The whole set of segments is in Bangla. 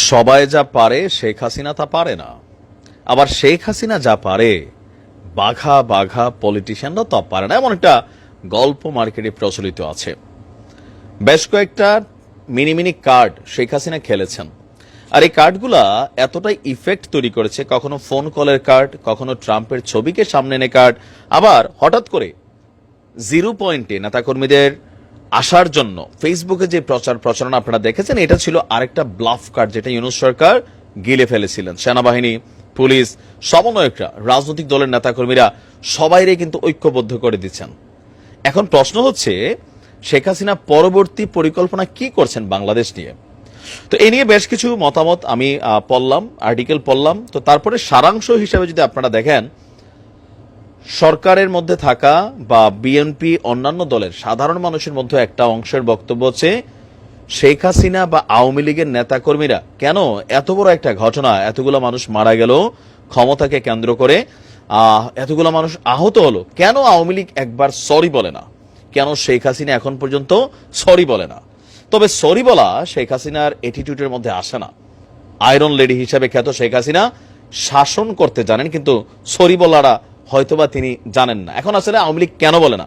সবাই যা পারে শেখ হাসিনা তা পারে না, আবার শেখ হাসিনা যা পারে বাঘা বাঘা পলিটিশিয়ানরা তা পারে না, এমন একটা গল্প মার্কেটে প্রচলিত আছে। বেশ কয়েকটা mini mini card Sheikh Hasina খেলেছেন, আর এই কার্ডগুলা এতটাই ইফেক্ট তৈরি করেছে, কখনো ফোন কলের কার্ড, কখনো ট্রাম্পের ছবিকে সামনে এনে কার্ড, আবার হঠাৎ করে জিরো পয়েন্টে নেতাকর্মীদের আসার জন্য ফেসবুকে যে প্রচারণা আপনারা দেখেছেন, এটা ছিল আরেকটা ব্লাফ কার্ড, যেটা ইউনূস সরকার গিলে ফেলেছিলেন। সেনাবাহিনী, পুলিশ, সমন্বয়করা, রাজনৈতিক দলের নেতাকর্মীরা সবাইরে কিন্তু ঐক্যবদ্ধ করে দিচ্ছেন। এখন প্রশ্ন হচ্ছে, শেখ হাসিনা পরবর্তী পরিকল্পনা কি করছেন বাংলাদেশ নিয়ে? তো এ নিয়ে বেশ কিছু মতামত আমি পড়লাম, আর্টিকেল পড়লাম। তো তারপরে সারাংশ হিসাবে যদি আপনারা দেখেন, সরকারের মধ্যে থাকা বা বিএনপি অন্যান্য দলের সাধারণ মানুষের মধ্যে একটা অংশের বক্তব্য হচ্ছে, শেখ হাসিনা বা আওয়ামী লীগের নেতাকর্মীরা কেন এত বড় একটা ঘটনা, এতগুলো মানুষ মারা গেল ক্ষমতাকে কেন্দ্র করে, এতগুলো মানুষ আহত হলো, কেন আওয়ামী লীগ একবার সরি বলে না? কেন শেখ হাসিনা এখন পর্যন্ত সরি বলে না? তবে সরি বলা শেখ হাসিনার অ্যাটিটিউডের মধ্যে আসে না। আয়রন লেডি হিসেবে খ্যাত শেখ হাসিনা শাসন করতে জানেন, কিন্তু সরি বলাটা হয়তোবা তিনি জানেন না। এখন আসলে আওয়ামী লীগ কেন বলে না?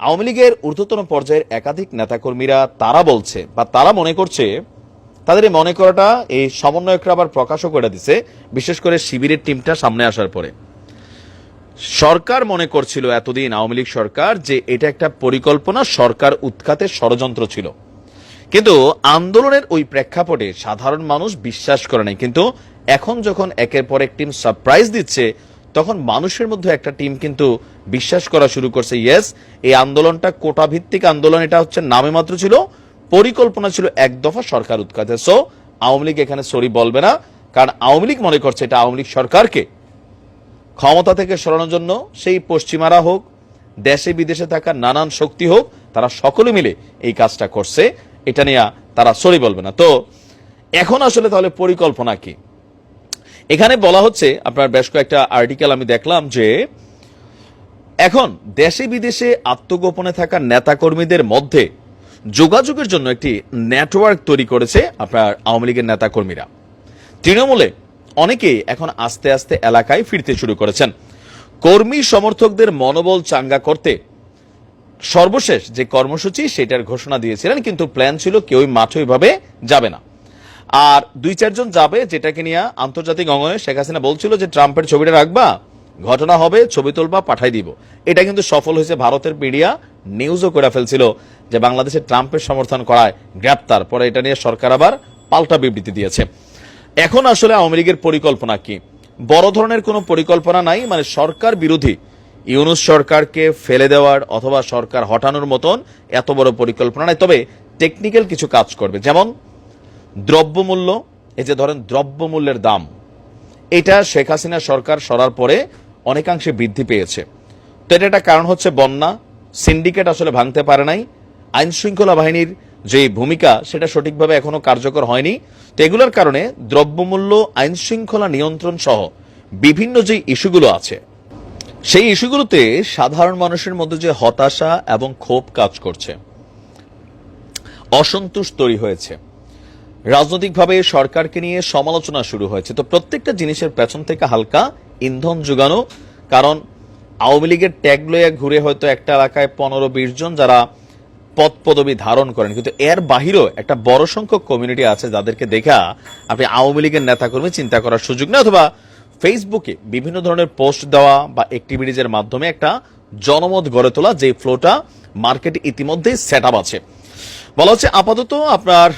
আওয়ামী লীগের ঊর্ধ্বতন পর্যায়ের একাধিক নেতাকর্মীরা তারা বলছে বা তারা মনে করছে, তাদের এই মনে করাটা এই সমন্বয়করা আবার প্রকাশও করে দিছে, বিশেষ করে শিবিরের টিমটা সামনে আসার পরে। সরকার মনে করছিল এতদিন, আওয়ামী লীগ সরকার, যে এটা একটা পরিকল্পনা, সরকার উৎখাতের ষড়যন্ত্র ছিল। কিন্তু আন্দোলনের ওই প্রেক্ষাপটে সাধারণ মানুষ বিশ্বাস করে নাই। কিন্তু এখন যখন একের পর এক টিম সারপ্রাইজ দিচ্ছে, তখন মানুষের মধ্যে একটা টিম কিন্তু বিশ্বাস করা শুরু করছে, ইয়েস, এই আন্দোলনটা কোটা ভিত্তিক আন্দোলন, এটা হচ্ছে নামে মাত্র ছিল, পরিকল্পনা ছিল এক দফা সরকার উৎখাতে। সো আওয়ামী লীগ এখানে সরি বলবে না, কারণ আওয়ামী লীগ মনে করছে এটা আওয়ামী লীগ সরকারকে ক্ষমতা থেকে সরানোর জন্য, সেই পশ্চিমারা হোক, দেশে বিদেশে থাকা নানান শক্তি হোক, তারা সকলে মিলে এই কাজটা করছে, এটা নিয়ে তারা সরি বলবে না। তো এখন আসলে তাহলে পরিকল্পনা কি? এখানে বলা হচ্ছে, আপনার বেশ কয়েকটা আর্টিকেল আমি দেখলাম, যে এখন দেশে বিদেশে আত্মগোপনে থাকা নেতাকর্মীদের মধ্যে যোগাযোগের জন্য একটি নেটওয়ার্ক তৈরি করেছে আপনার আওয়ামী লীগের নেতাকর্মীরা। তৃণমূলে অনেকেই এখন আস্তে আস্তে এলাকায় ফিরতে শুরু করেছেন। কর্মী সমর্থকদের মনোবল চাঙ্গা করতে সর্বশেষ যে কর্মসূচি, সেটার ঘোষণা দিয়েছিলেন, কিন্তু প্ল্যান ছিল কেউই মাঠে ওইভাবে যাবে না, আর 2-4 জন যাবে, যেটাকে নিয়ে আন্তর্জাতিক অঙ্গনে শেখ হাসিনা বলছিল যে ট্রাম্পের ছবিটা রাখবা, ঘটনা হবে, ছবি তুলবা, পাঠাই দিব। এটা কিন্তু সফল হয়েছে। ভারতের মিডিয়া নিউজও করে ফেলছিল যে বাংলাদেশে ট্রাম্পের সমর্থন করায় গ্রেপ্তার। পরে এটা নিয়ে সরকার আবার পাল্টা বিবৃতি দিয়েছে। এখন আসলে আওয়ামী লীগের পরিকল্পনা কি? বড় ধরনের কোনো পরিকল্পনা নাই, মানে সরকার বিরোধী ইউনূস সরকারকে ফেলে দেওয়ার অথবা সরকার হটানোর মতন এত বড় পরিকল্পনা নাই। তবে টেকনিক্যাল কিছু কাজ করবে, যেমন দ্রব্যমূল্য, এই যে ধরেন দ্রব্যমূল্যের দাম, এটা শেখ হাসিনা সরকার সরার পরে অনেকাংশে বৃদ্ধি পেয়েছে। তো এটা একটা কারণ হচ্ছে বন্যা, সিন্ডিকেট আসলে ভাঙতে পারে নাই, আইন শৃঙ্খলা বাহিনীর যে ভূমিকা সেটা সঠিকভাবে এখনো কার্যকর হয়নি। তো এগুলোর কারণে দ্রব্যমূল্য, আইন শৃঙ্খলা নিয়ন্ত্রণ সহ বিভিন্ন যে ইস্যুগুলো আছে, সেই ইস্যুগুলোতে সাধারণ মানুষের মধ্যে যে হতাশা এবং ক্ষোভ কাজ করছে, অসন্তোষ তৈরি হয়েছে, রাজনৈতিকভাবে সরকারকে নিয়ে সমালোচনা শুরু হয়েছে। তো প্রত্যেকটা জিনিসের পেছন থেকে হালকা ইন্ধন যোগানো, কারণ আওয়ামী লীগের ট্যাগ লইয়া ঘুরে হয়তো একটা এলাকায় 15-20 জন যারা পদ পদবি ধারণ করেন, কিন্তু এর বাহিরেও একটা বড় সংখ্যক কমিউনিটি আছে যাদেরকে দেখা আপনি আওয়ামী লীগের নেতাকর্মী চিন্তা করার সুযোগ নেই, অথবা ফেসবুকে বিভিন্ন ধরনের পোস্ট দেওয়া বা অ্যাক্টিভিটিজের মাধ্যমে একটা জনমত গড়ে তোলা, যে ফ্লোটা মার্কেটে ইতিমধ্যেই সেট আপ আছে। বলা হচ্ছে আপাতত আপনার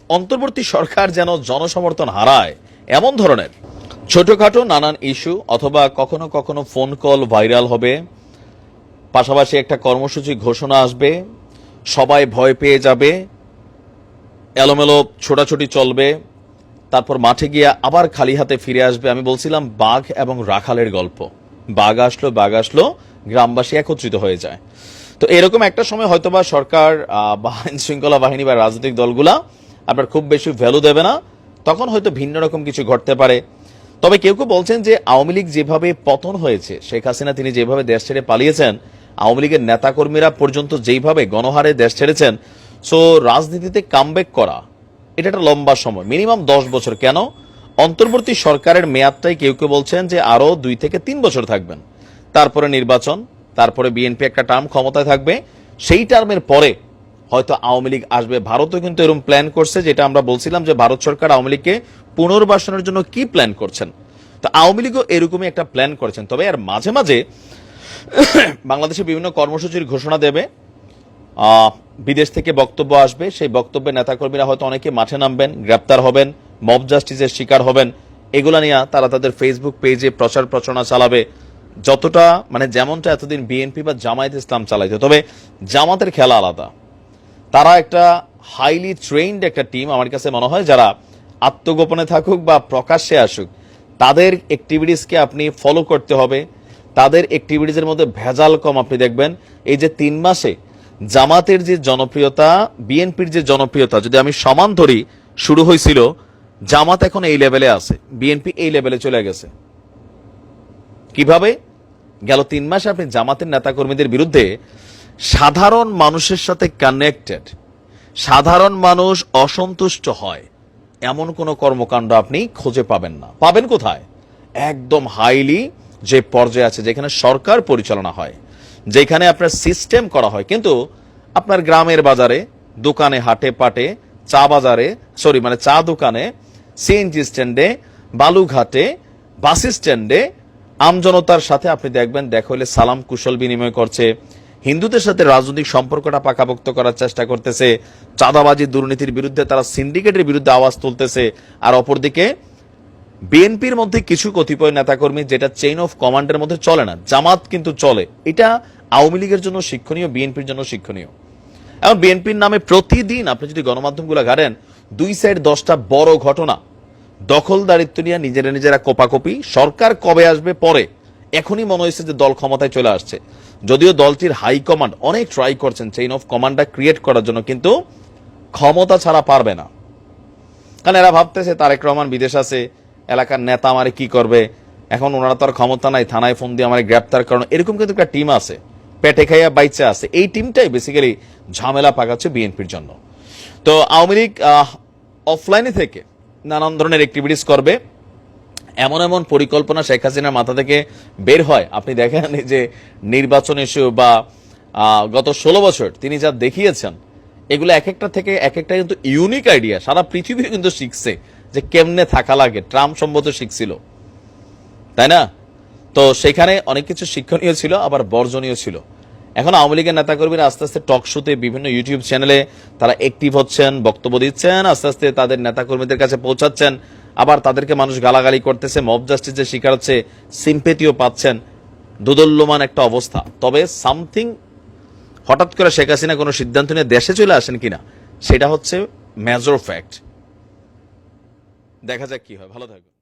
অন্তর্বর্তী সরকার যেন জনসমর্থন হারায় এমন ধরনের ছোটখাটো নানান ইস্যু, অথবা কখনো কখনো ফোন কল ভাইরাল হবে, পাশাপাশি একটা কর্মসূচি ঘোষণা আসবে, সবাই ভয় পেয়ে যাবে, এলোমেলো ছোটাছুটি চলবে, তারপর মাঠে গিয়ে আবার খালি হাতে ফিরে আসবে। আমি বলছিলাম বাঘ এবং রাখালের গল্প, বাঘ আসলো, গ্রামবাসী একত্রিত হয়ে যায়। তো এরকম একটা সময় হয়তোবা সরকার বা আইন শৃঙ্খলা বাহিনী বা রাজনৈতিক দলগুলা আপনার খুব বেশি ভ্যালু দেবে না, তখন হয়তো ভিন্ন রকম কিছু ঘটতে পারে। তবে কেউ কেউ বলছেন যে আওয়ামী লীগ যেভাবে পতন হয়েছে, শেখ হাসিনা তিনি যেভাবে দেশ ছেড়ে পালিয়েছেন, আওয়ামী লীগের নেতাকর্মীরা পর্যন্ত যেইভাবে গণহারে দেশ ছেড়েছেন, সো রাজনীতিতে কামব্যাক করা এটা একটা লম্বা সময়, মিনিমাম 10 বছর। কেন? অন্তর্বর্তী সরকারের মেয়াদটাই কেউ কেউ বলছেন যে আরো 2 থেকে 3 বছর থাকবেন, তারপরে নির্বাচন, তারপরে বিএনপি একটা টার্ম ক্ষমতায় থাকবে, সেই টার্মের পরে হয়তো আওয়ামী লীগ আসবে। ভারতও কিন্তু এরকম প্ল্যান করছে, যেটা আমরা বলছিলাম যে ভারত সরকার আওয়ামী লীগকে পুনর্বাসনের জন্য কি প্ল্যান করছেন। তো আওয়ামী লীগও এরকমই একটা প্ল্যান করেছেন। তবে আর মাঝে মাঝে বাংলাদেশে বিভিন্ন কর্মসূচির ঘোষণা দেবে, বিদেশ থেকে বক্তব্য আসবে, সেই বক্তব্যে নেতাকর্মীরা হয়তো অনেকে মাঠে নামবেন, গ্রেপ্তার হবেন, মব জাস্টিসের শিকার হবেন। এগুলা নিয়ে তারা তাদের ফেসবুক পেজে প্রচার প্রচারণা চালাবে, যতটা মানে যেমনটা এতদিন বিএনপি বা জামায়াত ইসলাম চালাইতো। তবে জামাতের খেলা আলাদা, তারা একটা হাইলি ট্রেইনড একটা টিম। আমার কাছে মনে হয় যারা আত্মগোপনে থাকুক বা প্রকাশ্যে আসুক, তাদের অ্যাক্টিভিটিসকে আপনি ফলো করতে হবে। তাদের অ্যাক্টিভিটিসের মধ্যে ভেজাল কম। আপনি দেখবেন এই যে 3 মাসে জামাতের যে জনপ্রিয়তা, বিএনপির যে জনপ্রিয়তা, যদি আমি সমান ধরি, শুরু হয়েছিল জামাত এখন এই লেভেলে আছে, বিএনপি এই লেভেলে চলে গেছে। কিভাবে? গেল 3 মাসে আপনি জামাতের নেতাকর্মীদের বিরুদ্ধে সাধারণ মানুষের সাথে কানেক্টেড, সাধারণ মানুষ অসন্তুষ্ট হয় এমন কোন কর্মকাণ্ড আপনি খুঁজে পাবেন না। পাবেন কোথায়? একদম হাইলি যে পর্যায়ে আছে, যেখানে সরকার পরিচালনা হয়, যেখানে আপনার সিস্টেম করা হয়। কিন্তু আপনার গ্রামের বাজারে, দোকানে, হাটে পাটে, চা বাজারে, চা দোকানে, সিএনজি স্ট্যান্ডে, বালুঘাটে, বাস স্ট্যান্ডে আমজনতার সাথে আপনি দেখবেন দেখা হলে সালাম কুশল বিনিময় করছে, হিন্দুদের সাথে রাজনৈতিক সম্পর্কটা পাকাপোক্ত করার চেষ্টা করতেছে, চাঁদাবাজি দুর্নীতির বিরুদ্ধে তারা সিন্ডিকেটের বিরুদ্ধে আওয়াজ তুলতেছে। আর অপরদিকে বিএনপির মধ্যে কিছু কতিপয় নেতাকর্মী, যেটা চেইন অফ কমান্ডের মধ্যে চলে না, জামাত কিন্তু চলে। এটা আওয়ামী লীগের জন্য শিক্ষণীয়, বিএনপির জন্য শিক্ষণীয়। এখন বিএনপির নামে প্রতিদিন আপনি যদি গণমাধ্যমগুলো ঘাটেন, 2 সাইড 10টা বড় ঘটনা, দখলদারিত্ব নিয়ে নিজেরা কোপাকপি, সরকার কবে আসবে পরে। এখনই মনে হয়েছে যে দল ক্ষমতায় চলে আসছে, যদিও দলটির হাইকমান্ড অনেক ট্রাই করছেন চেইন অফ কমান্ডটা ক্রিয়েট করার জন্য, কিন্তু ক্ষমতা ছাড়া পারবে না। কারণ এরা ভাবতেছে তারেক রহমান বিদেশ আছে, এলাকার নেতা আমারে কি করবে, এখন ওনারা তো আর ক্ষমতা নাই, থানায় ফোন দিয়ে আমার গ্রেপ্তার করানো, এরকম কিন্তু একটা টিম আছে, পেটে খাইয়া বাইচে আছে। এই টিমটাই বেসিক্যালি ঝামেলা পাকাচ্ছে বিএনপির জন্য। তো আওয়ামী লীগ অফলাইনে থেকে নানান ধরনের অ্যাক্টিভিটিস করবে, এমন এমন পরিকল্পনা শেখ হাসিনার মাথা থেকে বের হয়। আপনি দেখেন যে নির্বাচন ইস্যু বা গত 16 বছর তিনি যা দেখিয়েছেন, এগুলো এক একটা থেকে এক একটা কিন্তু ইউনিক আইডিয়া। সারা পৃথিবী কিন্তু শিখছে যে কেমনে থাকা লাগে, ট্রাম্প সম্ভবত শিখছিল, তাই না? তো সেখানে অনেক কিছু শিক্ষণীয় ছিল, আবার বর্জনীয় ছিল। এখন আওয়ামী লীগের নেতাকর্মীরা আস্তে আস্তে টক শোতে, বিভিন্ন ইউটিউব চ্যানেলে তারা অ্যাক্টিভ হচ্ছেন, বক্তব্য দিচ্ছেন, আস্তে আস্তে তাদের নেতাকর্মীদের কাছে পৌঁছাচ্ছেন। আবার তাদেরকে মানুষ গালাগালি করতেছে, মব জাস্টিসের শিকার হচ্ছে, সিম্পেথিও পাচ্ছেন। দোদল্যমান একটা অবস্থা। তবে সামথিং, হঠাৎ করে শেখ হাসিনা কোনো সিদ্ধান্ত নিয়ে দেশে চলে আসেন কিনা, সেটা হচ্ছে মেজর ফ্যাক্ট। দেখা যাক কি হয়। ভালো থাকবে।